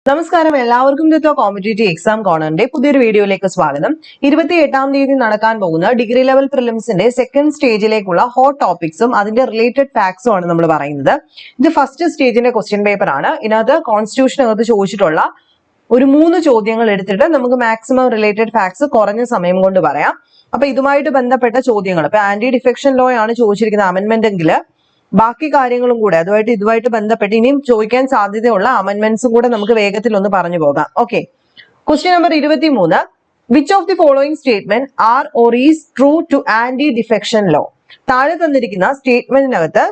നമസ്കാരം, എല്ലാവർക്കും competitive exam കോർണറിന്റെ പുതിയൊരു വീഡിയോയിലേക്ക് സ്വാഗതം. 28-ാം തീയതി നടക്കാൻ പോകുന്ന ഡിഗ്രി ലെവൽ പ്രിലിംസിന്റെ സെക്കൻഡ് സ്റ്റേജിലേക്കുള്ള ഹോട്ട് ടോപ്പിക്സും അതിന്റെ റിലേറ്റഡ് ഫാക്ട്സും ആണ് നമ്മൾ പറയുന്നത്. ഇത് ഫസ്റ്റ് സ്റ്റേജിന്റെ ക്വസ്റ്റ്യൻ പേപ്പർ ആണ്. ഇതിനകത്ത് കോൺസ്റ്റിറ്റ്യൂഷനകത്ത് ചോദിച്ചിട്ടുള്ള ഒരു 3 ചോദ്യങ്ങൾ എടുത്തിട്ട് നമുക്ക് മാക്സിമം റിലേറ്റഡ് ഫാക്ട്സ് കുറഞ്ഞ സമയം കൊണ്ട് പറയാം. അപ്പൊ ഇതുമായിട്ട് ബന്ധപ്പെട്ട ചോദ്യങ്ങൾ, ഇപ്പൊ ആന്റി ഡിഫെക്ഷൻ ലോ ആണ് ചോദിച്ചിരിക്കുന്ന അമെന്റ്മെന്റ് എങ്കിൽ ബാക്കി കാര്യങ്ങളും കൂടെ ഇതുമായിട്ട് ബന്ധപ്പെട്ട് ഇനിയും ചോദിക്കാൻ സാധ്യതയുള്ള അമെന്റ്മെന്റ്സും കൂടെ നമുക്ക് വേഗത്തിൽ ഒന്ന് പറഞ്ഞു പോകാം. Okay, question number 23. Which of the following statement are or is true to anti defection law? താഴെ തന്നിരിക്കുന്ന സ്റ്റേറ്റ്മെന്റിനകത്ത്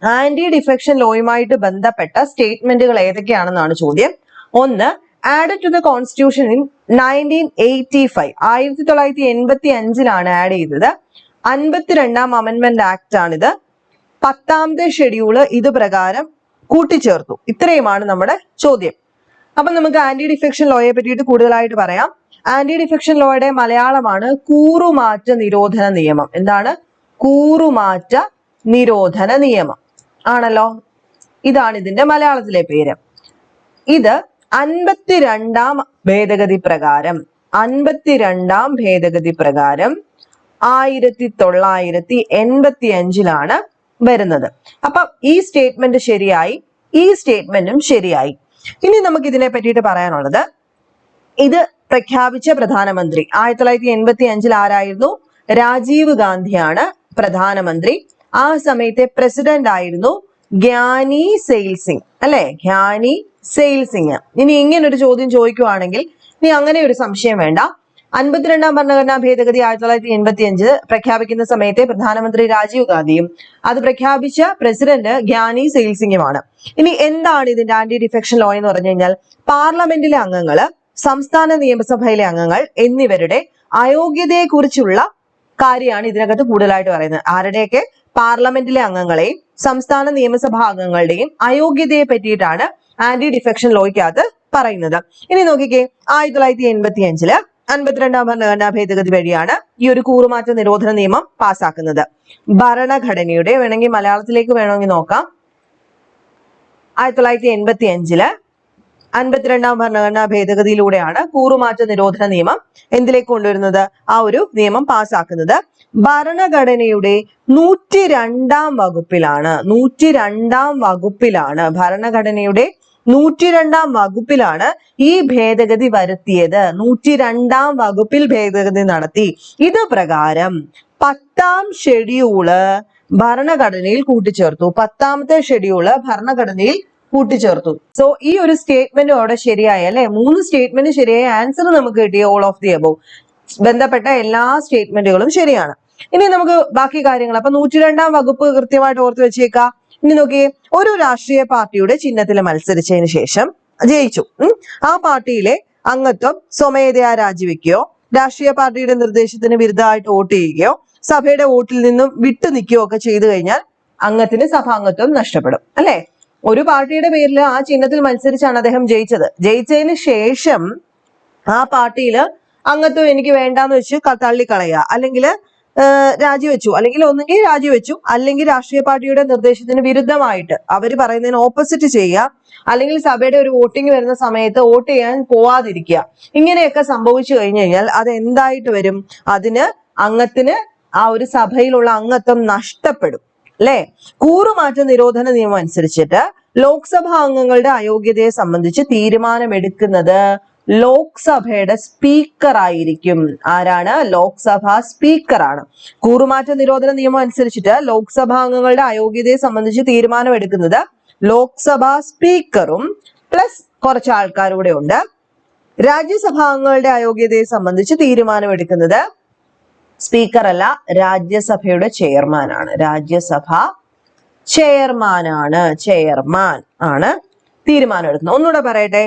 ആന്റി ഡിഫെക്ഷൻ ലോയുമായിട്ട് ബന്ധപ്പെട്ട സ്റ്റേറ്റ്മെന്റുകൾ ഏതൊക്കെയാണെന്നാണ് ചോദ്യം. 1. Add to the constitution in 1985. 1985 add ചെയ്തത്. 52ാം അമെന്റ്മെന്റ് ആക്ട് ആണിത്. 10ാമത്തെ ഷെഡ്യൂള് ഇത് പ്രകാരം കൂട്ടിച്ചേർത്തു. ഇത്രയുമാണ് നമ്മുടെ ചോദ്യം. അപ്പൊ നമുക്ക് ആന്റി ഡിഫെക്ഷൻ ലോയെ പറ്റിയിട്ട് കൂടുതലായിട്ട് പറയാം. ആന്റി ഡിഫെക്ഷൻ ലോയുടെ മലയാളമാണ് കൂറുമാറ്റ നിരോധന നിയമം. എന്താണ്? കൂറുമാറ്റ നിരോധന നിയമം ആണല്ലോ. ഇതാണ് ഇതിന്റെ മലയാളത്തിലെ പേര്. ഇത് 52ാം ഭേദഗതി പ്രകാരം 1985 വരുന്നത്. അപ്പൊ ഈ സ്റ്റേറ്റ്മെന്റ് ശരിയായി, ഈ സ്റ്റേറ്റ്മെന്റും ശരിയായി. ഇനി നമുക്ക് ഇതിനെ പറ്റിയിട്ട് പറയാനുള്ളത്, ഇത് പ്രഖ്യാപിച്ച പ്രധാനമന്ത്രി 1985 ആരായിരുന്നു? രാജീവ് ഗാന്ധിയാണ് പ്രധാനമന്ത്രി. ആ സമയത്തെ പ്രസിഡന്റ് ആയിരുന്നു ഗ്യാനി സെയിൽ സിംഗ്, അല്ലെ? ഗ്യാനി സെയിൽ സിംഗ്. ഇനി ഇങ്ങനെ ഒരു ചോദ്യം ചോദിക്കുവാണെങ്കിൽ ഇനി അങ്ങനെ ഒരു സംശയം വേണ്ട. 52ാം ഭരണഘടനാ ഭേദഗതി 1985 പ്രഖ്യാപിക്കുന്ന സമയത്തെ പ്രധാനമന്ത്രി രാജീവ് ഗാന്ധിയും അത് പ്രഖ്യാപിച്ച പ്രസിഡന്റ് ഗ്യാനി സെയിൽ സിംഗുമാണ്. ഇനി എന്താണ് ഇതിന്റെ ആന്റി ഡിഫെക്ഷൻ ലോ എന്ന് പറഞ്ഞു കഴിഞ്ഞാൽ, പാർലമെന്റിലെ അംഗങ്ങള്, സംസ്ഥാന നിയമസഭയിലെ അംഗങ്ങൾ എന്നിവരുടെ അയോഗ്യതയെ കുറിച്ചുള്ള കാര്യമാണ് ഇതിനകത്ത് കൂടുതലായിട്ട് പറയുന്നത്. ആരുടെയൊക്കെ? പാർലമെന്റിലെ അംഗങ്ങളെയും സംസ്ഥാന നിയമസഭാ അംഗങ്ങളുടെയും അയോഗ്യതയെ പറ്റിയിട്ടാണ് ആന്റി ഡിഫെക്ഷൻ ലോയ്ക്കകത്ത് പറയുന്നത്. ഇനി നോക്കിക്കേ, 1985 52ാം ഭരണഘടനാ ഭേദഗതി വഴിയാണ് ഈ ഒരു കൂറുമാറ്റ നിരോധന നിയമം പാസ്സാക്കുന്നത്. ഭരണഘടനയുടെ, വേണമെങ്കിൽ മലയാളത്തിലേക്ക് വേണമെങ്കിൽ നോക്കാം, 1985 52ാം ഭരണഘടനാ ഭേദഗതിയിലൂടെയാണ് കൂറുമാറ്റ നിരോധന നിയമം എന്തിലേക്ക് കൊണ്ടുവരുന്നത്? ആ ഒരു നിയമം പാസ്സാക്കുന്നത്. ഭരണഘടനയുടെ 102ാം വകുപ്പിലാണ്. 102ാം വകുപ്പിലാണ് ഭരണഘടനയുടെ 102ാം വകുപ്പിലാണ് ഈ ഭേദഗതി വരുത്തിയത്. 102ാം വകുപ്പിൽ ഭേദഗതി നടത്തി. ഇത് പ്രകാരം 10ാം ഷെഡ്യൂള് ഭരണഘടനയിൽ കൂട്ടിച്ചേർത്തു. 10ാമത്തെ ഷെഡ്യൂള് ഭരണഘടനയിൽ കൂട്ടിച്ചേർത്തു. സോ ഈ ഒരു സ്റ്റേറ്റ്മെന്റ് അവിടെ ശരിയായി, അല്ലെ? 3 സ്റ്റേറ്റ്മെന്റ് ശരിയായ ആൻസർ നമുക്ക് കിട്ടിയ ഓൾ ഓഫ് ദി അബോവ്. ബന്ധപ്പെട്ട എല്ലാ സ്റ്റേറ്റ്മെന്റുകളും ശരിയാണ്. ഇനി നമുക്ക് ബാക്കി കാര്യങ്ങൾ. അപ്പൊ 102ാം വകുപ്പ് കൃത്യമായിട്ട് ഓർത്ത് വെച്ചേക്കാം. ഇനി നോക്കിയേ, ഒരു രാഷ്ട്രീയ പാർട്ടിയുടെ ചിഹ്നത്തിൽ മത്സരിച്ചതിന് ശേഷം ജയിച്ചു. ആ പാർട്ടിയിലെ അംഗത്വം സ്വമേധയാ രാജിവെക്കുകയോ രാഷ്ട്രീയ പാർട്ടിയുടെ നിർദ്ദേശത്തിന് വിരുദ്ധമായിട്ട് വോട്ട് ചെയ്യുകയോ സഭയുടെ വോട്ടിൽ നിന്നും വിട്ടു നിൽക്കുകയോ ഒക്കെ ചെയ്തു കഴിഞ്ഞാൽ അംഗത്തിന് സഭാംഗത്വം നഷ്ടപ്പെടും, അല്ലെ? ഒരു പാർട്ടിയുടെ പേരിൽ ആ ചിഹ്നത്തിൽ മത്സരിച്ചാണ് അദ്ദേഹം ജയിച്ചത്. ജയിച്ചതിന് ശേഷം ആ പാർട്ടിയിൽ അംഗത്വം എനിക്ക് വേണ്ടാന്ന് വെച്ച് തള്ളിക്കളയുക, അല്ലെങ്കിൽ രാജിവെച്ചു, അല്ലെങ്കിൽ ഒന്നുകിൽ രാജിവെച്ചു, അല്ലെങ്കിൽ രാഷ്ട്രീയ പാർട്ടിയുടെ നിർദ്ദേശത്തിന് വിരുദ്ധമായിട്ട് അവര് പറയുന്നതിന് ഓപ്പോസിറ്റ് ചെയ്യുക, അല്ലെങ്കിൽ സഭയുടെ ഒരു വോട്ടിംഗ് വരുന്ന സമയത്ത് വോട്ട് ചെയ്യാൻ പോവാതിരിക്കുക. ഇങ്ങനെയൊക്കെ സംഭവിച്ചു കഴിഞ്ഞു കഴിഞ്ഞാൽ അത് എന്തായിട്ട് വരും? അംഗത്തിന് ആ ഒരു സഭയിലുള്ള അംഗത്വം നഷ്ടപ്പെടും, അല്ലെ? കൂറുമാറ്റ നിരോധന നിയമം അനുസരിച്ചിട്ട് ലോക്സഭാ അംഗങ്ങളുടെ അയോഗ്യതയെ സംബന്ധിച്ച് തീരുമാനമെടുക്കുന്നത് ലോക്സഭയുടെ സ്പീക്കർ ആയിരിക്കും. ആരാണ്? ലോക്സഭാ സ്പീക്കറാണ്. കൂറുമാറ്റ നിരോധന നിയമം അനുസരിച്ചിട്ട് ലോക്സഭാ അംഗങ്ങളുടെ അയോഗ്യതയെ സംബന്ധിച്ച് തീരുമാനമെടുക്കുന്നത് ലോക്സഭാ സ്പീക്കറും പ്ലസ് കുറച്ച് ആൾക്കാരൂടെ ഉണ്ട്. രാജ്യസഭാ അംഗങ്ങളുടെ അയോഗ്യതയെ സംബന്ധിച്ച് തീരുമാനമെടുക്കുന്നത് സ്പീക്കർ അല്ല, രാജ്യസഭയുടെ ചെയർമാനാണ്. രാജ്യസഭ ചെയർമാൻ ആണ് തീരുമാനം എടുക്കുന്നത്. ഒന്നുകൂടെ പറയട്ടെ,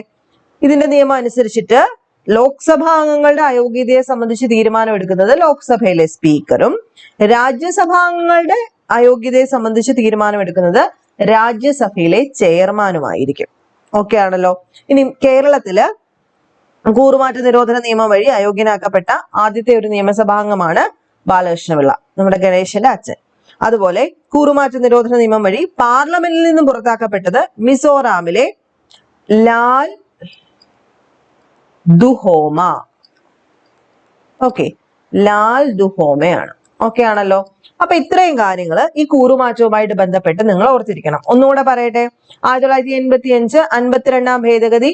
ഇതിന്റെ നിയമം അനുസരിച്ചിട്ട് ലോക്സഭാ അംഗങ്ങളുടെ അയോഗ്യതയെ സംബന്ധിച്ച് തീരുമാനം എടുക്കുന്നത് ലോക്സഭയിലെ സ്പീക്കറും രാജ്യസഭാ അംഗങ്ങളുടെ അയോഗ്യതയെ സംബന്ധിച്ച് തീരുമാനം എടുക്കുന്നത് രാജ്യസഭയിലെ ചെയർമാനുമായിരിക്കും. ഓക്കെ ആണല്ലോ. ഇനി കേരളത്തില് കൂറുമാറ്റ നിരോധന നിയമം വഴി അയോഗ്യനാക്കപ്പെട്ട ആദ്യത്തെ ഒരു നിയമസഭാംഗമാണ് ബാലകൃഷ്ണപിള്ള, നമ്മുടെ ഗണേശന്റെ അച്ഛൻ. അതുപോലെ കൂറുമാറ്റ നിരോധന നിയമം വഴി പാർലമെന്റിൽ നിന്നും പുറത്താക്കപ്പെട്ടത് മിസോറാമിലെ ലാൽ ദുഹോമ. ഓക്കെ, ലാൽ ദുഹോമയാണ്. ഓക്കെ ആണല്ലോ. അപ്പൊ ഇത്രയും കാര്യങ്ങൾ ഈ കൂറുമാറ്റവുമായിട്ട് ബന്ധപ്പെട്ട് നിങ്ങൾ ഓർത്തിരിക്കണം. ഒന്നുകൂടെ പറയട്ടെ. 1985 52 ഭേദഗതി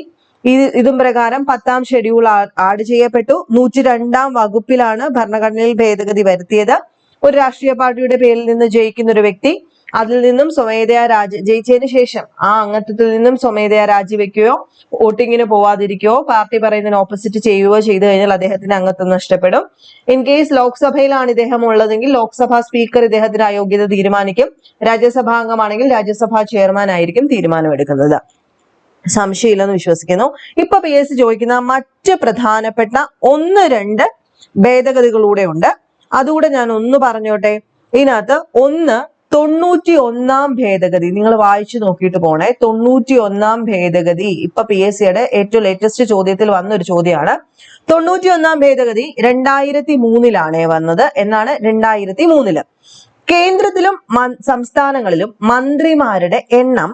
ഇതും പ്രകാരം 10ാം ഷെഡ്യൂൾ ആഡ് ചെയ്യപ്പെട്ടു. 102 വകുപ്പിലാണ് ഭരണഘടനയിൽ ഭേദഗതി വരുത്തിയത്. ഒരു രാഷ്ട്രീയ പാർട്ടിയുടെ പേരിൽ നിന്ന് ജയിക്കുന്ന ഒരു വ്യക്തി അതിൽ നിന്നും സ്വമേധയാ ജയിച്ചതിന് ശേഷം ആ അംഗത്വത്തിൽ നിന്നും സ്വമേധയാ രാജിവെക്കുകയോ വോട്ടിങ്ങിന് പോവാതിരിക്കുകയോ പാർട്ടി പറയുന്നതിന് ഓപ്പോസിറ്റ് ചെയ്യുകയോ ചെയ്തു കഴിഞ്ഞാൽ അദ്ദേഹത്തിന്റെ അംഗത്വം നഷ്ടപ്പെടും. ഇൻ കേസ് ലോക്സഭയിലാണ് ഇദ്ദേഹം ഉള്ളതെങ്കിൽ ലോക്സഭാ സ്പീക്കർ ഇദ്ദേഹത്തിന്റെ അയോഗ്യത തീരുമാനിക്കും. രാജ്യസഭാ അംഗമാണെങ്കിൽ രാജ്യസഭാ ചെയർമാൻ ആയിരിക്കും തീരുമാനമെടുക്കുന്നത്. സംശയമില്ലെന്ന് വിശ്വസിക്കുന്നു. ഇപ്പൊ PSC ചോദിക്കുന്ന മറ്റ് പ്രധാനപ്പെട്ട 1-2 ഭേദഗതികളൂടെ ഉണ്ട്. അതുകൂടെ ഞാൻ ഒന്ന് പറഞ്ഞോട്ടെ. ഇതിനകത്ത് 91 ഭേദഗതി നിങ്ങൾ വായിച്ചു നോക്കിയിട്ട് പോണേ. 91 ഭേദഗതി ഇപ്പൊ PSCയുടെ ഏറ്റവും ലേറ്റസ്റ്റ് ചോദ്യത്തിൽ വന്നൊരു ചോദ്യമാണ്. 91 ഭേദഗതി 2003 വന്നത്. എന്നാണ് 2003 കേന്ദ്രത്തിലും സംസ്ഥാനങ്ങളിലും മന്ത്രിമാരുടെ എണ്ണം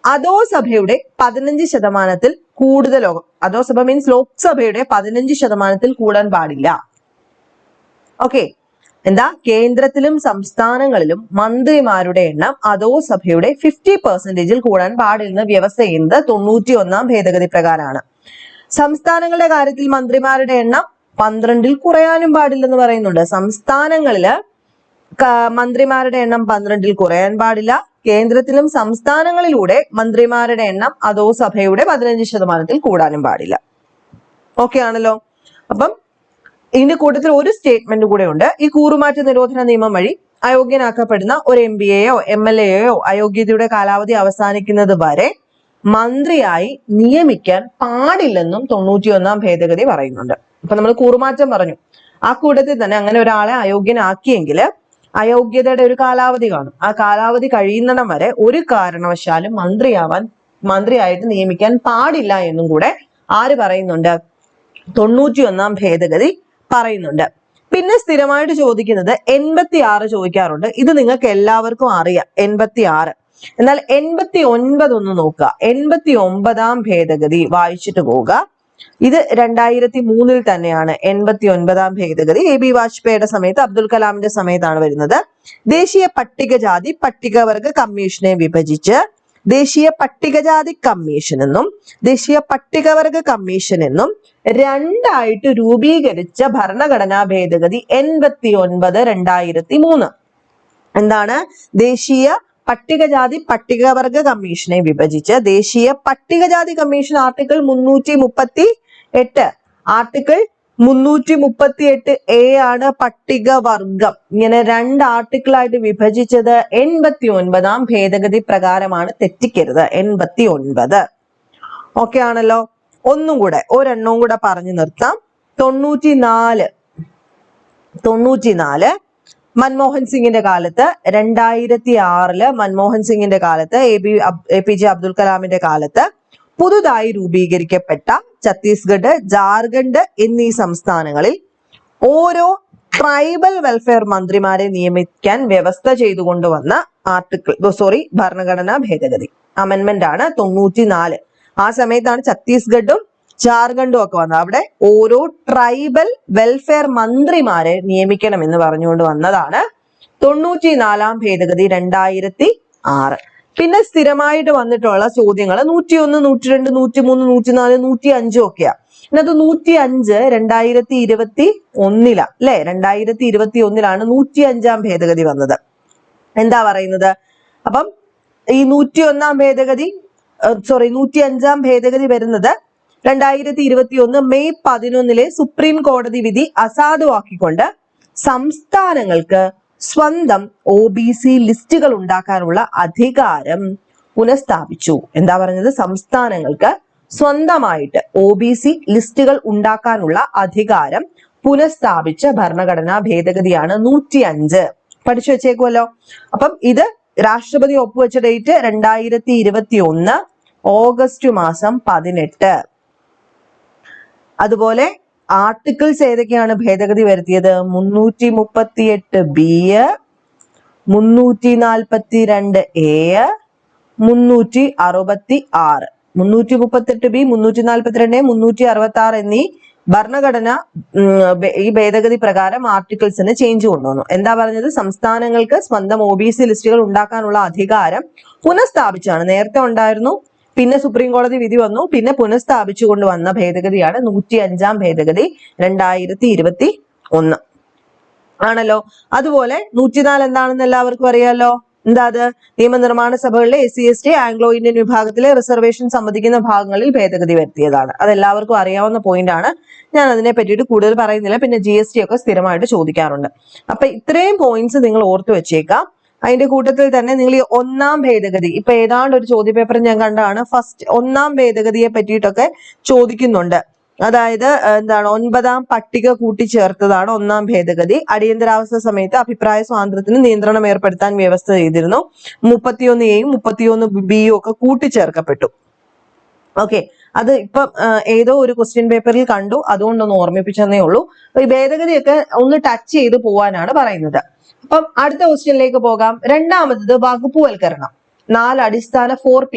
അധോസഭയുടെ 15% കൂടുതലോ, അധോസഭ മീൻസ് ലോക്സഭയുടെ 15% കൂടാൻ പാടില്ല. ഓക്കെ, എന്താ? കേന്ദ്രത്തിലും സംസ്ഥാനങ്ങളിലും മന്ത്രിമാരുടെ എണ്ണം അധോസഭയുടെ 50% കൂടാൻ പാടില്ലെന്ന വ്യവസ്ഥ ചെയ്യുന്നത് 91 ഭേദഗതി പ്രകാരമാണ്. സംസ്ഥാനങ്ങളുടെ കാര്യത്തിൽ മന്ത്രിമാരുടെ എണ്ണം 12 കുറയാനും പാടില്ലെന്ന് പറയുന്നുണ്ട്. സംസ്ഥാനങ്ങളില് മന്ത്രിമാരുടെ എണ്ണം 12 കുറയാൻ പാടില്ല. കേന്ദ്രത്തിലും സംസ്ഥാനങ്ങളിലൂടെ മന്ത്രിമാരുടെ എണ്ണം അധോസഭയുടെ 15% കൂടാനും പാടില്ല. ഓക്കെ ആണല്ലോ. അപ്പം ഇതിന്റെ കൂട്ടത്തിൽ ഒരു സ്റ്റേറ്റ്മെന്റ് കൂടെ ഉണ്ട്. ഈ കൂറുമാറ്റ നിരോധന നിയമം വഴി അയോഗ്യനാക്കപ്പെടുന്ന ഒരു MPയെയോ MLAയെയോ അയോഗ്യതയുടെ കാലാവധി അവസാനിക്കുന്നത് വരെ മന്ത്രിയായി നിയമിക്കാൻ പാടില്ലെന്നും 91 ഭേദഗതി പറയുന്നുണ്ട്. ഇപ്പൊ നമ്മൾ കൂറുമാറ്റം പറഞ്ഞു. ആ കൂട്ടത്തിൽ തന്നെ അങ്ങനെ ഒരാളെ അയോഗ്യനാക്കിയെങ്കിൽ അയോഗ്യതയുടെ ഒരു കാലാവധി കാണും. ആ കാലാവധി കഴിയുന്നിടം വരെ ഒരു കാരണവശാലും മന്ത്രിയായിട്ട് നിയമിക്കാൻ പാടില്ല എന്നും കൂടെ ആര് പറയുന്നുണ്ട്? 91 ഭേദഗതി പറയുന്നുണ്ട്. പിന്നെ സ്ഥിരമായിട്ട് ചോദിക്കുന്നത് 86 ചോദിക്കാറുണ്ട്. ഇത് നിങ്ങൾക്ക് എല്ലാവർക്കും അറിയാം, 86. എന്നാൽ 89 ഒന്ന് നോക്കുക. 89 ഭേദഗതി വായിച്ചിട്ട് പോവുക. ഇത് 2003 തന്നെയാണ് 89 ഭേദഗതി. AB വാജ്പേയിയുടെ സമയത്ത്, അബ്ദുൽ കലാമിന്റെ സമയത്താണ് വരുന്നത്. ദേശീയ പട്ടികജാതി പട്ടികവർഗ കമ്മീഷനെ വിഭജിച്ച് ദേശീയ പട്ടികജാതി കമ്മീഷൻ എന്നും ദേശീയ പട്ടികവർഗ കമ്മീഷൻ എന്നും രണ്ടായിട്ട് രൂപീകരിച്ച ഭരണഘടനാ ഭേദഗതി 89 2003. എന്താണ്? ദേശീയ പട്ടികജാതി പട്ടികവർഗ കമ്മീഷനെ വിഭജിച്ച് ദേശീയ പട്ടികജാതി കമ്മീഷൻ ആർട്ടിക്കിൾ 338 ആർട്ടിക്കിൾ 338A ആണ് പട്ടികവർഗം. ഇങ്ങനെ 2 ആർട്ടിക്കിളായിട്ട് വിഭജിച്ചത് 89 ഭേദഗതി പ്രകാരമാണ്. തെറ്റിക്കരുത്, 89. ഓക്കെ ആണല്ലോ. ഒന്നും കൂടെ ഒരെണ്ണവും കൂടെ പറഞ്ഞു നിർത്താം. 94 മൻമോഹൻ സിംഗിന്റെ കാലത്ത്, 2006 മൻമോഹൻ സിംഗിന്റെ കാലത്ത്, APJ അബ്ദുൽ കലാമിന്റെ കാലത്ത് പുതുതായി രൂപീകരിക്കപ്പെട്ട ഛത്തീസ്ഗഡ്, ജാർഖണ്ഡ് എന്നീ സംസ്ഥാനങ്ങളിൽ ഓരോ ട്രൈബൽ വെൽഫെയർ മന്ത്രിമാരെ നിയമിക്കാൻ വ്യവസ്ഥ ചെയ്തുകൊണ്ടുവന്ന ഭരണഘടനാ ഭേദഗതി അമെന്റ്മെന്റ് ആണ് 94. ആ സമയത്താണ് ഛത്തീസ്ഗഡും ജാർഖണ്ഡും ഒക്കെ വന്നത്. അവിടെ ഓരോ ട്രൈബൽ വെൽഫെയർ മന്ത്രിമാരെ നിയമിക്കണം എന്ന് പറഞ്ഞുകൊണ്ട് വന്നതാണ് 94 ഭേദഗതി 2006. പിന്നെ സ്ഥിരമായിട്ട് വന്നിട്ടുള്ള ചോദ്യങ്ങൾ 101, 102, 103, 104, 105 ഒക്കെയാ. ഇതിനകത്ത് 105 2021 അല്ലെ? 2021 105 ഭേദഗതി വന്നത്. എന്താ പറയുന്നത്? അപ്പം ഈ 105 ഭേദഗതി വരുന്നത് 2021 മെയ് 11 സുപ്രീം കോടതി വിധി അസാധുവാക്കിക്കൊണ്ട് സംസ്ഥാനങ്ങൾക്ക് സ്വന്തം OBC ലിസ്റ്റുകൾ ഉണ്ടാക്കാനുള്ള അധികാരം പുനഃസ്ഥാപിച്ചു. എന്താ പറഞ്ഞത്? സംസ്ഥാനങ്ങൾക്ക് സ്വന്തമായിട്ട് OBC ലിസ്റ്റുകൾ ഉണ്ടാക്കാനുള്ള അധികാരം പുനഃസ്ഥാപിച്ച ഭരണഘടനാ ഭേദഗതിയാണ് 105. പഠിച്ചു വെച്ചേക്കുമല്ലോ. അപ്പം ഇത് രാഷ്ട്രപതി ഒപ്പുവെച്ച ഡേറ്റ് 2021 ഓഗസ്റ്റ് മാസം 18. അതുപോലെ ആർട്ടിക്കിൾസ് ഏതൊക്കെയാണ് ഭേദഗതി വരുത്തിയത്? 338B, 342A, 366. 338B, 342, 366 എന്നീ ഭരണഘടന ഈ ഭേദഗതി പ്രകാരം ആർട്ടിക്കിൾസിന് ചേഞ്ച് കൊണ്ടുവന്നു. എന്താ പറഞ്ഞത്? സംസ്ഥാനങ്ങൾക്ക് സ്വന്തം OBC ലിസ്റ്റുകൾ ഉണ്ടാക്കാനുള്ള അധികാരം പുനഃസ്ഥാപിച്ചാണ്. നേരത്തെ ഉണ്ടായിരുന്നു, പിന്നെ സുപ്രീം കോടതി വിധി വന്നു, പിന്നെ പുനഃസ്ഥാപിച്ചു കൊണ്ടുവന്ന ഭേദഗതിയാണ് 105-ാം ഭേദഗതി 2021 ആണല്ലോ. അതുപോലെ 104 എന്താണെന്ന് എല്ലാവർക്കും അറിയാലോ. എന്താ അത്? നിയമനിർമ്മാണ സഭകളിലെ SC ST ആംഗ്ലോ ഇന്ത്യൻ വിഭാഗത്തിലെ റിസർവേഷൻ സംബന്ധിക്കുന്ന ഭാഗങ്ങളിൽ ഭേദഗതി വരുത്തിയതാണ്. അതെല്ലാവർക്കും അറിയാവുന്ന പോയിന്റ് ആണ്. ഞാൻ അതിനെ പറ്റിയിട്ട് കൂടുതൽ പറയുന്നില്ല. പിന്നെ GST ഒക്കെ സ്ഥിരമായിട്ട് ചോദിക്കാറുണ്ട്. അപ്പൊ ഇത്രയും പോയിന്റ്സ് നിങ്ങൾ ഓർത്തു വെച്ചേക്കാം. അതിന്റെ കൂട്ടത്തിൽ തന്നെ നിങ്ങൾ ഈ 1-ാം ഭേദഗതി, ഇപ്പൊ ഏതാണ്ട് ഒരു ചോദ്യപേപ്പർ ഞാൻ കണ്ടതാണ്, ഫസ്റ്റ് 1-ാം ഭേദഗതിയെ പറ്റിയിട്ടൊക്കെ ചോദിക്കുന്നുണ്ട്. അതായത് എന്താണ്, 9-ാം പട്ടിക കൂട്ടിച്ചേർത്തതാണ് 1-ാം ഭേദഗതി. അടിയന്തരാവസ്ഥ സമയത്ത് അഭിപ്രായ സ്വാതന്ത്ര്യത്തിന് നിയന്ത്രണം ഏർപ്പെടുത്താൻ വ്യവസ്ഥ ചെയ്തിരുന്നു. 31A-യും 31B-യും ഒക്കെ കൂട്ടിച്ചേർക്കപ്പെട്ടു. ഓക്കെ, അത് ഇപ്പം ഏതോ ഒരു ക്വസ്റ്റ്യൻ പേപ്പറിൽ കണ്ടു, അതുകൊണ്ടൊന്ന് ഓർമ്മിപ്പിച്ചെന്നേ ഉള്ളൂ. ഈ ഭേദഗതിയൊക്കെ ഒന്ന് ടച്ച് ചെയ്ത് പോവാനാണ് പറയുന്നത്. അപ്പം അടുത്ത ക്വസ്റ്റ്യനിലേക്ക് പോകാം. രണ്ടാമത്തത് വകുപ്പുവൽക്കരണം. 4 അടിസ്ഥാന 4P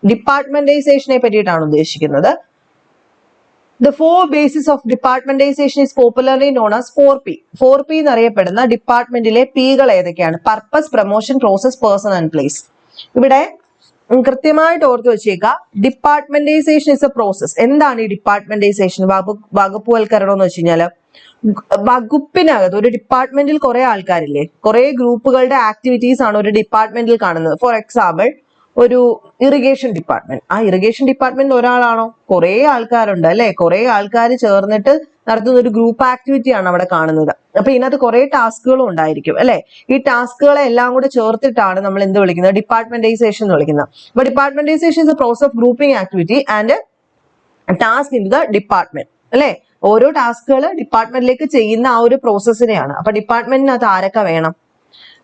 ഡിപ്പാർട്ട്മെന്റൈസേഷനെ പറ്റിയിട്ടാണ് ഉദ്ദേശിക്കുന്നത്. The 4 bases of departmentization is popularly known as 4P. 4P എന്നറിയപ്പെടുന്ന ഡിപ്പാർട്ട്മെന്റിലെ Pകൾ ഏതൊക്കെയാണ്? Purpose, promotion, process, person and place. ഇവിടെ കൃത്യമായിട്ട് ഓർത്തു വെച്ചേക്കാം. ഡിപ്പാർട്ട്മെന്റൈസേഷൻ ഇസ് എ പ്രോസസ്. എന്താണ് ഈ ഡിപ്പാർട്ട്മെന്റൈസേഷൻ? വകുപ്പുവൽക്കരണം എന്ന് വെച്ച് കഴിഞ്ഞാല് വകുപ്പിനകത്ത്, ഒരു ഡിപ്പാർട്ട്മെന്റിൽ കുറെ ആൾക്കാരില്ലേ, കുറെ ഗ്രൂപ്പുകളുടെ ആക്ടിവിറ്റീസ് ആണ് ഒരു ഡിപ്പാർട്ട്മെന്റിൽ കാണുന്നത്. ഫോർ എക്സാമ്പിൾ, ഒരു ഇറിഗേഷൻ ഡിപ്പാർട്ട്മെന്റ്. ആ ഇറിഗേഷൻ ഡിപ്പാർട്ട്മെന്റ് ഒരാളാണോ? കുറെ ആൾക്കാരുണ്ട് അല്ലെ? കുറെ ആൾക്കാർ ചേർന്നിട്ട് നടത്തുന്ന ഒരു ഗ്രൂപ്പ് ആക്ടിവിറ്റി ആണ് അവിടെ കാണുന്നത്. അപ്പൊ ഇതിനകത്ത് കുറെ ടാസ്കുകളും ഉണ്ടായിരിക്കും അല്ലെ? ഈ ടാസ്കുകളെ എല്ലാം കൂടെ ചേർത്തിട്ടാണ് നമ്മൾ എന്ത് വിളിക്കുന്നത്? ഡിപ്പാർട്ട്മെന്റൈസേഷൻ എന്ന് വിളിക്കുന്നത്. അപ്പൊ departmentization is a process of grouping activity and task in the department അല്ലെ? ഓരോ ടാസ്കുകൾ ഡിപ്പാർട്ട്മെന്റിലേക്ക് ചെയ്യുന്ന ആ ഒരു പ്രോസസ്സിനെയാണ്. അപ്പൊ ഡിപ്പാർട്ട്മെന്റിനകത്ത് ആരൊക്കെ വേണം?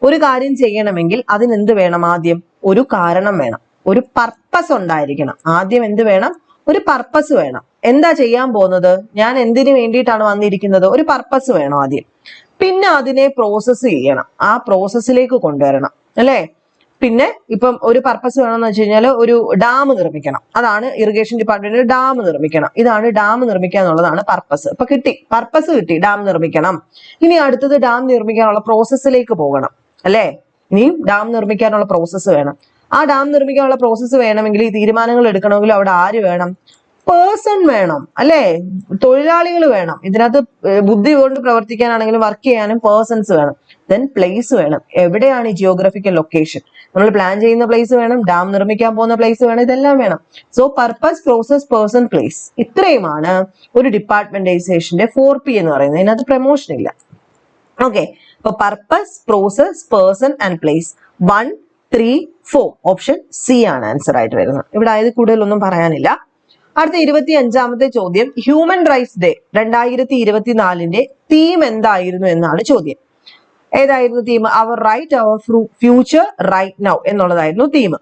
ഒരു കാര്യം ചെയ്യണമെങ്കിൽ അതിനെന്ത് വേണം? ആദ്യം ഒരു കാരണം വേണം, ഒരു പർപ്പസ് ഉണ്ടായിരിക്കണം. ആദ്യം എന്ത് വേണം? ഒരു പർപ്പസ് വേണം. എന്താ ചെയ്യാൻ പോകുന്നത്? ഞാൻ എന്തിനു വേണ്ടിയിട്ടാണ് വന്നിരിക്കുന്നത്? ഒരു പർപ്പസ് വേണം ആദ്യം. പിന്നെ അതിനെ പ്രോസസ്സ് ചെയ്യണം, ആ പ്രോസസ്സിലേക്ക് കൊണ്ടുവരണം അല്ലെ? പിന്നെ ഇപ്പം ഒരു പർപ്പസ് വേണമെന്ന് വെച്ച് കഴിഞ്ഞാൽ ഒരു ഡാം നിർമ്മിക്കണം. അതാണ് ഇറിഗേഷൻ ഡിപ്പാർട്ട്മെന്റ്, ഡാം നിർമ്മിക്കണം. ഇതാണ് ഡാം നിർമ്മിക്കുക എന്നുള്ളതാണ് പർപ്പസ്. ഇപ്പൊ കിട്ടി, പർപ്പസ് കിട്ടി, ഡാം നിർമ്മിക്കണം. ഇനി അടുത്തത് ഡാം നിർമ്മിക്കാനുള്ള പ്രോസസ്സിലേക്ക് പോകണം അല്ലെ? ഇനിയും ഡാം നിർമ്മിക്കാനുള്ള പ്രോസസ്സ് വേണം. ആ ഡാം നിർമ്മിക്കാനുള്ള പ്രോസസ്സ് വേണമെങ്കിൽ, ഈ തീരുമാനങ്ങൾ എടുക്കണമെങ്കിൽ അവിടെ ആര് വേണം? പേഴ്സൺ വേണം അല്ലെ? തൊഴിലാളികൾ വേണം. ഇതിനകത്ത് ബുദ്ധി കൊണ്ട് പ്രവർത്തിക്കാനാണെങ്കിലും വർക്ക് ചെയ്യാനും പേഴ്സൺസ് വേണം. ദെൻ പ്ലേസ് വേണം. എവിടെയാണ് ഈ ജിയോഗ്രഫിക്കൽ ലൊക്കേഷൻ? നമ്മൾ പ്ലാൻ ചെയ്യുന്ന പ്ലേസ് വേണം, ഡാം നിർമ്മിക്കാൻ പോകുന്ന പ്ലേസ് വേണം, ഇതെല്ലാം വേണം. So purpose, process, person, place, ഇത്രയുമാണ് ഒരു ഡിപ്പാർട്ട്മെന്റൈസേഷന്റെ 4P എന്ന് പറയുന്നത്. ഇതിനകത്ത് പ്രൊമോഷൻ ഇല്ല. ഓക്കെ, അപ്പൊ purpose, process, person and place. 1, 3, 4 option C ആണ് ആൻസർ ആയിട്ട് വരുന്നത്. ഇവിടെ ആയത് കൂടുതലൊന്നും പറയാനില്ല. അടുത്ത 25-ാമത്തെ ചോദ്യം, ഹ്യൂമൻ റൈറ്റ്സ് ഡേ 2024ന്റെ തീം എന്തായിരുന്നു എന്നാണ് ചോദ്യം. ഏതായിരുന്നു തീം? Our right, our future, right now എന്നുള്ളതായിരുന്നു തീം.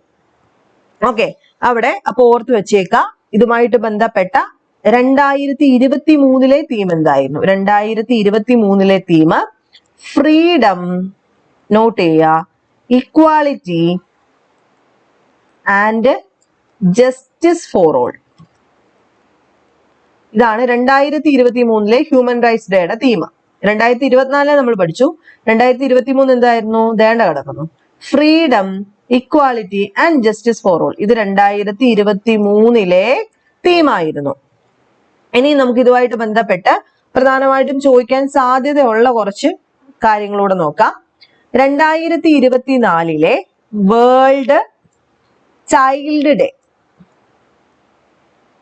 ഓക്കെ, അവിടെ അപ്പൊ ഓർത്ത് വെച്ചേക്കാം. ഇതുമായിട്ട് ബന്ധപ്പെട്ട 2023ലെ തീം എന്തായിരുന്നു? 2023ലെ തീം ഫ്രീഡം, നോട്ട് ചെയ്യുക, equality and justice for all. ഇതാണ് 2023ലെ ഹ്യൂമൻ റൈറ്റ്സ് ഡേയുടെ തീം. 2024 നമ്മൾ പഠിച്ചു. 2023 എന്തായിരുന്നു? ദേണ്ട കിടക്കുന്നു. Freedom, equality and justice for all. ഇത് 2023ലെ തീമായിരുന്നു. ഇനി നമുക്ക് ഇതുമായിട്ട് ബന്ധപ്പെട്ട് പ്രധാനമായിട്ടും ചോദിക്കാൻ സാധ്യതയുള്ള കുറച്ച് കാര്യങ്ങളൂടെ നോക്കാം. 2024ലെ വേൾഡ് ചൈൽഡ് ഡേ,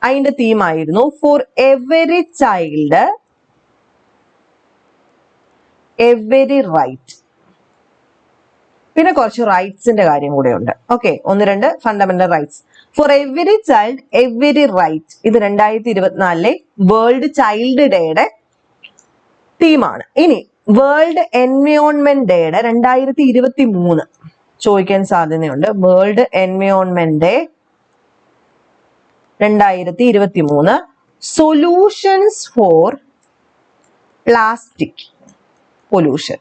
അതിന്റെ തീമായിരുന്നു for every child every right. പിന്നെ കുറച്ച് റൈറ്റ്സിന്റെ കാര്യം കൂടെ ഉണ്ട്. Okay, 1-2 fundamental rights. For every child every right, ഇത് 2024ലെ വേൾഡ് ചൈൽഡ് ഡേയുടെ തീമാണ്. ഇനി വേൾഡ് എൻവയോൺമെന്റ് ഡേയുടെ 2023 ചോദിക്കാൻ സാധ്യതയുണ്ട്. World environment day 2023, solutions for plastic pollution.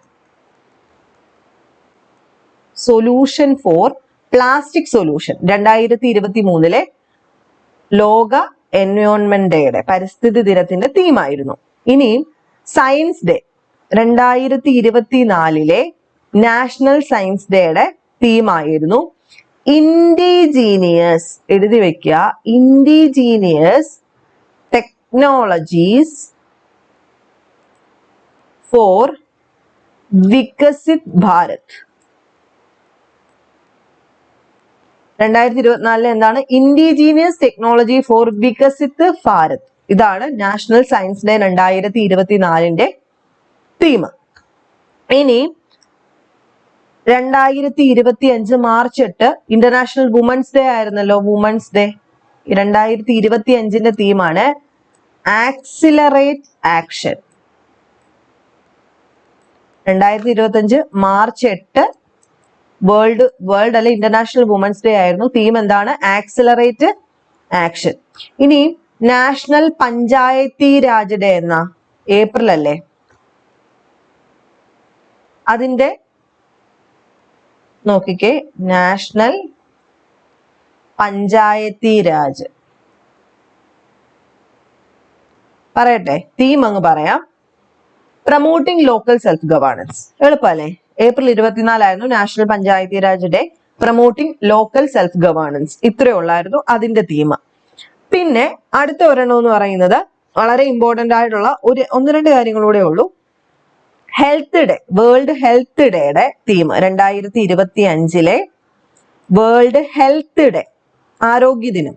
Solution for plastic solution 2023ലെ ലോക എൻവയോൺമെന്റ് ഡേയുടെ പരിസ്ഥിതി ദിനത്തിന്റെ തീമായിരുന്നു. ഇനി സയൻസ് ഡേ 2024 നാഷണൽ സയൻസ് ഡേയുടെ തീമായിരുന്നു ഇൻഡിജീനിയസ്. എഴുതി വെക്കുക, indigenous technologies for Viksit Bharat. 2024 എന്താണ്? Indigenous technology for Viksit Bharat. ഇതാണ് നാഷണൽ സയൻസ് ഡേ 2024 തീം. ഇനി 2025 മാർച്ച് 8 ഇന്റർനാഷണൽ വുമൻസ് ഡേ ആയിരുന്നല്ലോ. വുമൻസ് ഡേ 2025 തീമാണ് ആക്സിലറേറ്റ് ആക്ഷൻ. 2025 മാർച്ച് 8 വേൾഡ് അല്ലെ ഇന്റർനാഷണൽ വുമൻസ് ഡേ ആയിരുന്നു. തീം എന്താണ്? Accelerate action. ഇനി നാഷണൽ പഞ്ചായത്തി രാജ് ഡേ എന്നാ? ഏപ്രിൽ അല്ലേ? അതിന്റെ നോക്കിക്കേ, നാഷണൽ പഞ്ചായത്തി രാജ്. പറയട്ടെ, തീം അങ്ങ് പറയാം. Promoting local self governance. എളുപ്പല്ലേ? April 24 national Panchayati Raj day. Promoting local self governance. ഇത്രയേ ഉള്ളായിരുന്നു അതിന്റെ തീം. പിന്നെ അടുത്ത ഒരെണ്ണം എന്ന് പറയുന്നത് വളരെ ഇമ്പോർട്ടന്റ് ആയിട്ടുള്ള ഒന്ന് രണ്ട് കാര്യങ്ങളൂടെ ഉള്ളൂ. ഹെൽത്ത് ഡേ, വേൾഡ് ഹെൽത്ത് ഡേയുടെ തീം 2025 വേൾഡ് ഹെൽത്ത് ഡേ, ആരോഗ്യ ദിനം.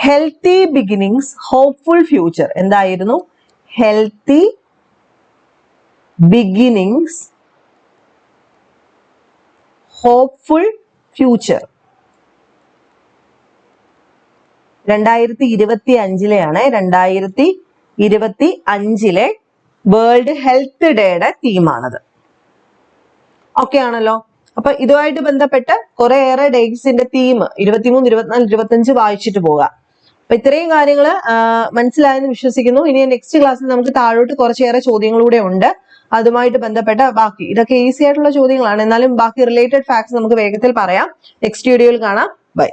Healthy beginnings hopeful future. എന്തായിരുന്നു? Healthy beginnings hopeful future. 2025 2025 world health ഡേയുടെ തീമാണത്. ഓക്കെ ആണല്ലോ? അപ്പൊ ഇതുമായിട്ട് ബന്ധപ്പെട്ട് കുറെയേറെ ഡേയ്സിന്റെ തീം 23, 24, 25 വായിച്ചിട്ട് പോകാം. അപ്പൊ ഇത്രയും കാര്യങ്ങൾ മനസ്സിലായെന്ന് വിശ്വസിക്കുന്നു. ഇനി നെക്സ്റ്റ് ക്ലാസ്സിൽ നമുക്ക് താഴോട്ട് കുറച്ചേറെ ചോദ്യങ്ങളൂടെ ഉണ്ട്. അതുമായിട്ട് ബന്ധപ്പെട്ട ബാക്കി ഇതൊക്കെ ഈസി ആയിട്ടുള്ള ചോദ്യങ്ങളാണ്. എന്നാലും ബാക്കി റിലേറ്റഡ് ഫാക്ട്സ് നമുക്ക് വേഗത്തിൽ പറയാം. നെക്സ്റ്റ് വീഡിയോയിൽ കാണാം. ബൈ.